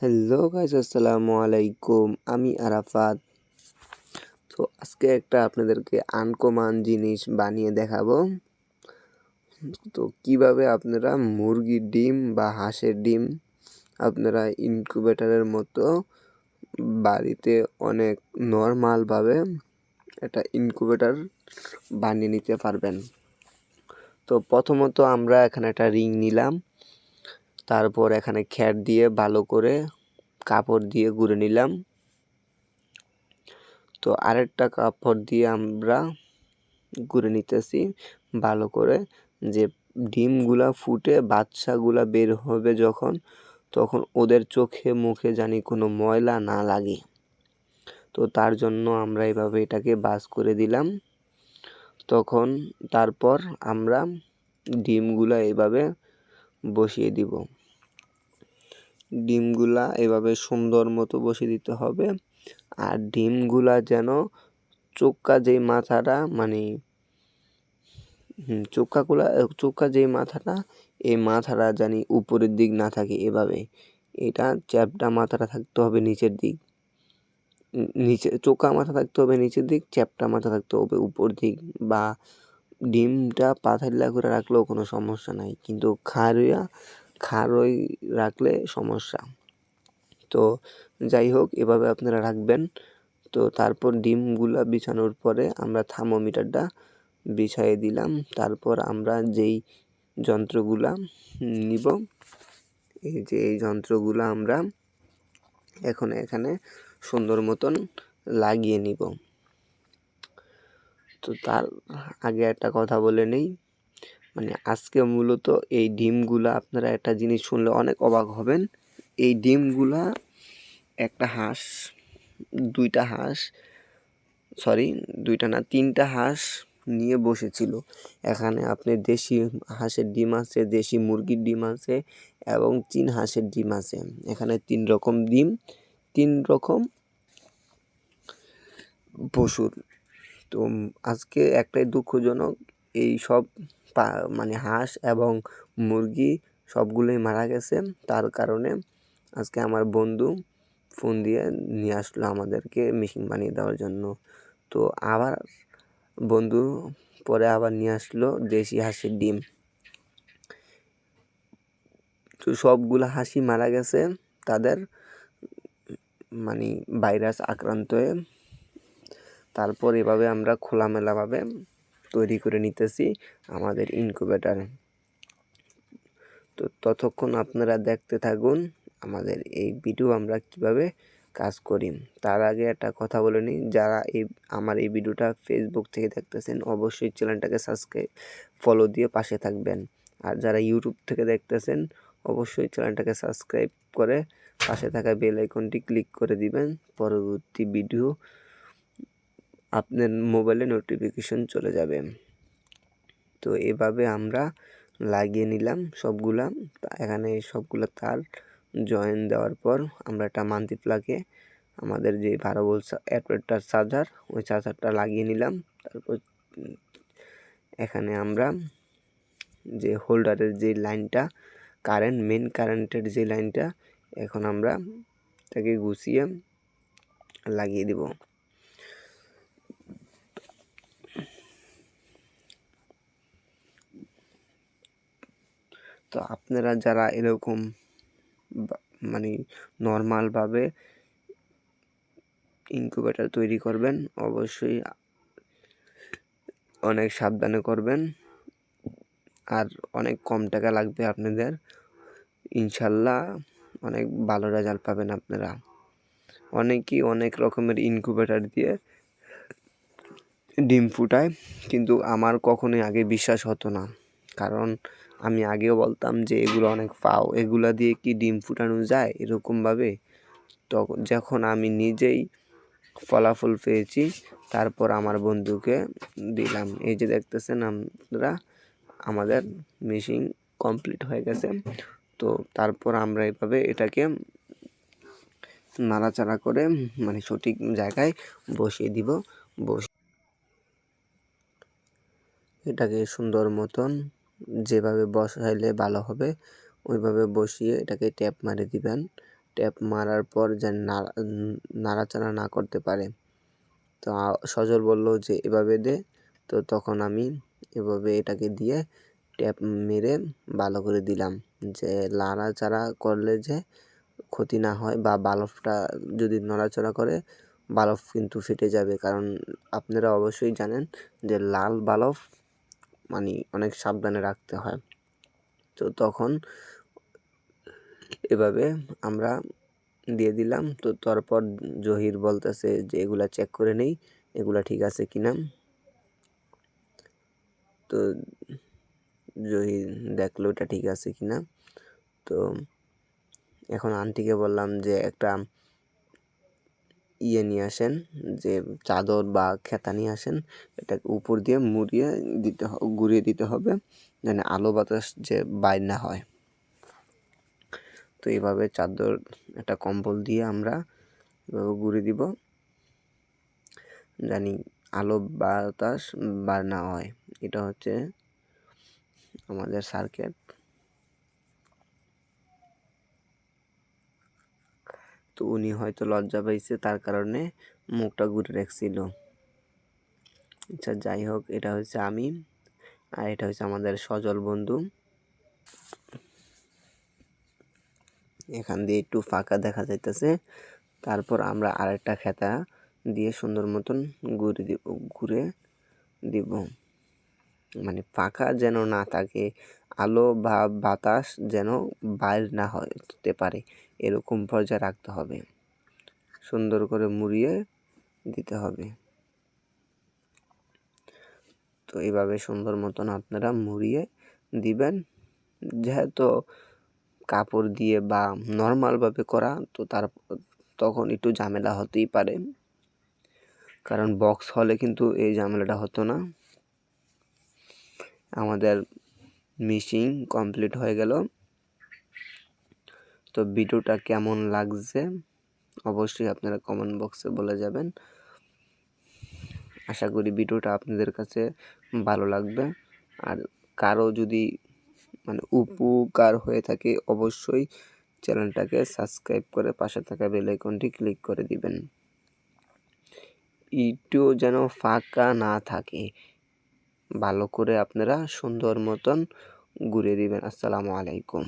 Hello guys, আসসালামু আলাইকুম। আমি আরাফাত। তো আজকে একটা আপনাদেরকে আনকমন জিনিস বানিয়ে দেখাবো। তো কিভাবে আপনারা মুরগির ডিম বা হাঁসের ডিম আপনারা ইনকিউবেটরের মতো বাড়িতে অনেক নর্মালভাবে একটা ইনকিউবেটর বানিয়ে নিতে পারবেন। তো প্রথমত আমরা এখানে একটা রিং নিলাম, তারপর এখানে খ্যার দিয়ে ভালো করে কাপড় দিয়ে গুঁড়ে নিলাম। তো আরেকটা কাপড় দিয়ে আমরা গুঁড়ে নিতেছি ভালো করে, যে ডিমগুলা ফুটে বাচ্চাগুলা বের হবে তখন ওদের চোখে মুখে জানি কোনো ময়লা না লাগে। তো তার জন্য আমরা এভাবে এটাকে বাস করে দিলাম। তারপর আমরা ডিমগুলা এভাবে বসিয়ে দিব। ডিমগুলা এভাবে সুন্দর মতো বসিয়ে দিতে হবে। আর ডিমগুলা যেন চোক্কা যেই মাথাটা চোক্কা যেই মাথাটা, এই মাথাটা জানি উপরের দিক না থাকে, এভাবে এটা চ্যাপ্টা মাথাটা থাকতে হবে নিচের দিক, নিচে চোক্কা মাথা থাকতে হবে নিচের দিক, চ্যাপ্টা মাথা থাকতে হবে উপর দিক। বা ডিমটা পাথারিলা করে রাখলেও কোনো সমস্যা নাই, কিন্তু খাড়ই রাখলে সমস্যা। তো যাই হোক, এভাবে আপনারা রাখবেন। তো তারপর ডিমগুলা বিছানোর পরে আমরা থার্মোমিটারটা বিছাইয়ে দিলাম। তারপর আমরা যেই যন্ত্রগুলা নিব, এই যন্ত্রগুলা আমরা এখানে সুন্দর মতন লাগিয়ে নিব। তো তার আগে একটা কথা বলে নেই, আজকে মূলত এই ডিমগুলা আপনারা একটা জিনিস শুনলে অনেক অবাক হবেন। এই ডিমগুলা তিনটা হাঁস নিয়ে বসেছিল। এখানে আপনি দেশি হাঁসের ডিম আছে, দেশি মুরগির ডিম আছে এবং চীন হাঁসের ডিম আছে। এখানে 3 রকম ডিম, 3 রকম পশুর। তো আজকে একটাই দুঃখজনক, এই সব হাঁস এবং মুরগি সবগুলোই মারা গেছে। তার কারণে আজকে আমার বন্ধু ফোন দিয়ে নিয়ে আসলো আমাদেরকে মেশিন বানিয়ে দেওয়ার জন্য। তো আবার বন্ধু পরে আবার নিয়ে আসলো দেশি হাঁসের ডিম। তো সবগুলো হাঁসই মারা গেছে তাদের ভাইরাস আক্রান্ত হয়ে। তারপর এভাবে আমরা খোলামেলাভাবে তৈরি করে নিতেছি আমাদের ইনকিউবেটরে। তো ততক্ষণ আপনারা দেখতে থাকুন আমাদের এই ভিডিও আমরা কিভাবে কাজ করি। তার আগে একটা কথা বলে নিই, যারা আমার এই ভিডিওটা ফেসবুক থেকে দেখতেছেন অবশ্যই চ্যানেলটাকে ফলো দিয়ে পাশে থাকবেন। আর যারা ইউটিউব থেকে দেখতেছেন অবশ্যই চ্যানেলটাকে সাবস্ক্রাইব করে পাশে থাকা বেল আইকনটি ক্লিক করে দিবেন। পরবর্তী ভিডিও আপনার মোবাইলে নোটিফিকেশন চলে যাবে। তো এভাবে আমরা লাগিয়ে নিলাম সবগুলা। এখানে সবগুলো তার জয়েন দেওয়ার পর আমরা একটা মান্থলি প্লাগে আমাদের যে 12 ভোল্ট অ্যাডাপ্টার চার্জার, ওই চার্জারটা লাগিয়ে নিলাম। তারপর এখানে আমরা যে হোল্ডারের যে লাইনটা, মেন কারেন্টের যে লাইনটা, এখন আমরা তাকে গুছিয়ে লাগিয়ে দিব। তো আপনারা যারা এরকম নর্মালভাবে ইনকিউবেটর তৈরি করবেন অবশ্যই অনেক সাবধানে করবেন, আর অনেক কম টাকা লাগবে আপনাদের। ইনশাল্লাহ অনেক ভালো রেজাল্ট পাবেন আপনারা। অনেকেই অনেক রকমের ইনকিউবেটর দিয়ে ডিম ফুটায়, কিন্তু আমার কখনোই আগে বিশ্বাস হতো না। কারণ আমি আগেও বলতাম যে এগুলো অনেক ফাও, এগুলা দিয়ে কি ডিম ফুটানো যায় এরকমভাবে। যখন আমি নিজেই ফলাফল পেয়েছি, তারপর আমার বন্ধুকে দিলাম। এই যে দেখতেছেন আপনারা, আমাদের মেশিন কমপ্লিট হয়ে গেছে। তো তারপর আমরা এভাবে এটাকে নাড়াচাড়া করে সঠিক জায়গায় বসিয়ে দিব। এটাকে সুন্দর মতন যেভাবে বসাইলে ভালো হবে ওইভাবে বসিয়ে এটাকে ট্যাপ মারে দিবেন। ট্যাপ মারার পর যেন নাড়াচাড়া না করতে পারে। তো সজল বলল যে এভাবে দে। তো তখন আমি এভাবে এটাকে দিয়ে ট্যাপ মেরে ভালো করে দিলাম, যে নাড়াচাড়া করলে যে ক্ষতি না হয়, বা বাল্বটা যদি নড়াচড়া করে বাল্ব কিন্তু ফেটে যাবে। কারণ আপনারা অবশ্যই জানেন যে লাল বাল্ব মানে অনেক সাবধানে রাখতে হয়। তো তখন এভাবে আমরা দিয়ে দিলাম। তো তারপর জহির বলতেছে যে এগুলা চেক করে নেই, এগুলা ঠিক আছে কিনা। তো জহির দেখলো এটা ঠিক আছে কিনা। তো এখন আন্টিকে বললাম যে একটা নিয়ে আসেন, যে চাদর বা খেতা নিয়ে আসেন, এটা উপর দিয়ে মুড়িয়ে দিতে ঘুরিয়ে দিতে হবে, যেন আলো বাতাস যে বাইর না হয়। তো এইভাবে চাদর একটা কম্বল দিয়ে আমরা এভাবে ঘুরিয়ে দিব, জানি আলো বাতাস বার না হয়। এটা হচ্ছে আমাদের সার্কিট। তো উনি হয়তো লজ্জা পাইছে, তার কারণে মুখটা ঘুরে রাখছিল। আচ্ছা যাই হোক, এটা হচ্ছে আমি, আর এটা হচ্ছে আমাদের সজল বন্ধু। এখান দিয়ে একটু ফাঁকা দেখা যাইতেছে। তারপর আমরা আরেকটা খেতা দিয়ে সুন্দর মতন ঘুরে দিব, মানে ফাঁকা যেন না থাকে, আলো বা বাতাস যেন বাইর না হতে পারে, এরকম পর্যায়ে রাখতে হবে। সুন্দর করে মুড়িয়ে দিতে হবে। তো এইভাবে সুন্দর মতন আপনারা মুড়িয়ে দিবেন। যেহেতু কাপড় দিয়ে বা নর্মালভাবে করা, তো তখন একটু ঝামেলা হতেই পারে, কারণ বক্স হলে কিন্তু এই ঝামেলাটা হতো না। আমাদের মেশিন কমপ্লিট হয়ে গেল। তো ভিডিওটা কেমন লাগছে অবশ্যই আপনারা কমেন্ট বক্সে বলে যাবেন। আশা করি ভিডিওটা আপনাদের কাছে ভালো লাগবে। আর কারো যদি মানে উপকার হয়ে থাকে অবশ্যই চ্যানেলটাকে সাবস্ক্রাইব করে পাশে থাকা বেল আইকনটি ক্লিক করে দিবেন। একটু যেন ফাঁকা না থাকে, ভালো করে আপনারা সুন্দর মতন ঘুরে দিবেন। আসসালামু আলাইকুম।